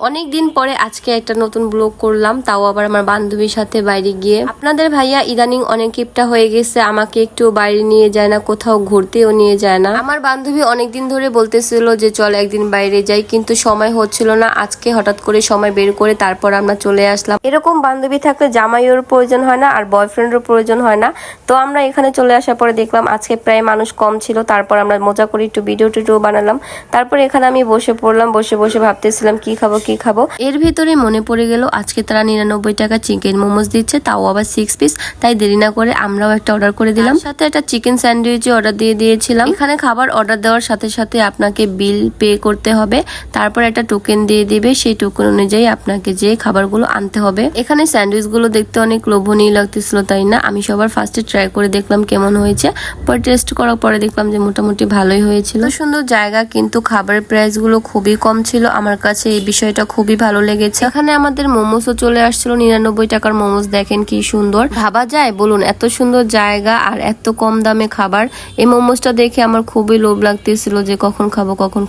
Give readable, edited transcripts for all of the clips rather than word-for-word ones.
অনেক দিন পরে আজকে একটা নতুন ব্লগ করলাম, তাও আবার আমার বান্ধবীর সাথে বাইরে গিয়ে। আপনাদের ভাইয়া ইদানিং অনেক কিপটা হয়ে গেছে, আমাকে একটু বাইরে নিয়ে যায় না, কোথাও ঘুরতেও নিয়ে যায় না। আমার বান্ধবী অনেকদিন ধরে বলতেছিল যে চল একদিন বাইরে যাই, কিন্তু সময় হচ্ছিল না। আজকে হঠাৎ করে সময় বের করে তারপর আমরা চলে আসলাম। এরকম বান্ধবী থাকলে জামাইয়ের প্রয়োজন হয় না আর বয়ফ্রেন্ডেরও প্রয়োজন হয় না। তো আমরা এখানে চলে আসার পরে দেখলাম আজকে প্রায় মানুষ কম ছিল, তারপর আমরা মজা করে একটু ভিডিও টিডিও বানালাম। তারপর এখানে আমি বসে পড়লাম, বসে বসে ভাবতেছিলাম কি খাবো। এর ভিতরে মনে পড়ে গেল আজকে তারা 99 টাকা চিকেন মোমোজ দিচ্ছে, তাও আবার 6 পিস। তাই দেরি না করে আমরাও একটা অর্ডার করে দিলাম, সাথে একটা চিকেন স্যান্ডউইচ অর্ডার দিয়ে দিয়েছিলাম। এখানে খাবার অর্ডার দেওয়ার সাথে সাথে আপনাকে বিল পে করতে হবে, তারপর একটা টোকেন দিয়ে দিবে, সেই টোকেন অনুযায়ী আপনাকে যে খাবারগুলো আনতে হবে। এখানে স্যান্ডউইচ গুলো দেখতে অনেক লোভনীয় লাগতেছিল, তাই না? আমি সবার ফার্স্টে ট্রাই করে দেখলাম কেমন হয়েছে, পরে টেস্ট করার পরে দেখলাম যে মোটামুটি ভালোই হয়েছিল। সুন্দর জায়গা, কিন্তু খাবারের প্রাইস গুলো খুবই কম ছিল। আমার কাছে এই বিষয়টা খুবই ভালো লেগেছে। এখানে আমাদের মোমোসও চলে আসছিল, 99 টাকার মোমোস। দেখেন কি সুন্দর, ভাবা যায় বলুন? এত সুন্দর জায়গা আর এত কম দামে খাবার। এই মোমোসটা দেখে আমার খুবই লোভ লাগতেছিল যে কখন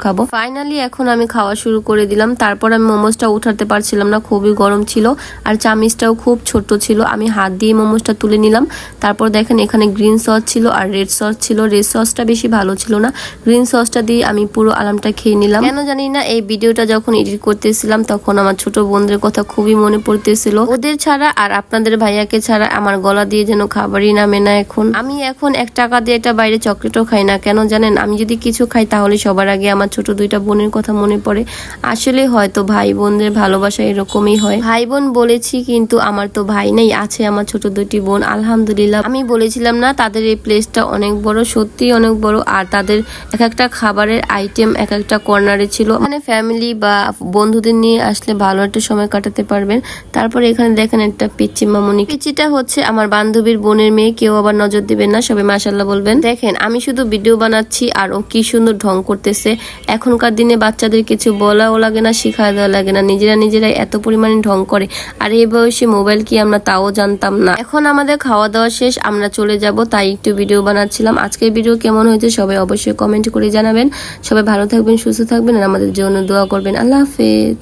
খাবো। ফাইনালি এখন আমি খাওয়া শুরু করে দিলাম। তারপর আমি মোমোসটা উঠাতে পারছিলাম না, খুবই গরম ছিল আর চামিচটাও খুব ছোট ছিল। আমি হাত দিয়ে মোমোসটা তুলে নিলাম। তারপর দেখেন এখানে গ্রিন সস ছিল আর রেড সস ছিল। রেড সসটা বেশি ভালো ছিল না, গ্রিন সসটা দিয়ে আমি পুরো আলামটা খেয়ে নিলাম। কেন জানি না এই ভিডিওটা যখন এডিট করতেছিলাম তখন আমার ছোট বোনদের কথা খুবই মনে পড়তেছিল। ওদের ছাড়া আর আপনাদের ভাইয়াকে ছাড়া আমার গলা দিয়ে যেন খাবারই নামে না। আমি এখন 1 টাকা দিয়ে এটা বাইরে চকলেটও খাই না। কেন জানেন? আমি যদি কিছু খাই তাহলে সবার আগে আমার ছোট 2টা বোনের কথা মনে পড়ে। আসলে হয়তো ভাই বোনদের ভালোবাসা এরকমই হয়। ভাই বোন বলেছি, কিন্তু আমার তো ভাই নেই, আছে আমার ছোট 2টি বোন। আলহামদুলিল্লাহ। আমি বলেছিলাম না তাদের এই প্লেসটা অনেক বড়, সত্যি অনেক বড়। আর তাদের এক একটা খাবারের আইটেম এক একটা কর্নারে ছিল। মানে ফ্যামিলি বা বন্ধুদের নিয়ে আসলে ভালো একটা সময় কাটাতে পারবেন। তারপরে এখানে দেখেন একটা পিচ্চি মামুনি। পিচ্চিটা হচ্ছে আমার বান্ধবীর বোনের মেয়ে, কেউ আবার নজর দিবেন না, সবাই মাশাআল্লাহ বলবেন। দেখেন আমি শুধু ভিডিও বানাচ্ছি আর ও কি সুন্দর ঢং করতেছে। এখনকার দিনে বাচ্চাদের কিছু বলাও লাগে না, শিখায় দেওয়া লাগে না, নিজেরাই এত পরিমাণে ঢং করে। আর এই বয়সে মোবাইল কি আমরা তাও জানতাম না। এখন আমাদের খাওয়া দাওয়া শেষ, আমরা চলে যাব, তাই একটু ভিডিও বানাচ্ছিলাম। আজকের ভিডিও কেমন হয়েছে সবাই অবশ্যই কমেন্ট করে জানাবেন। সবাই ভালো থাকবেন, সুস্থ থাকবেন আর আমাদের জন্য দোয়া করবেন। আল্লাহ হাফেজ।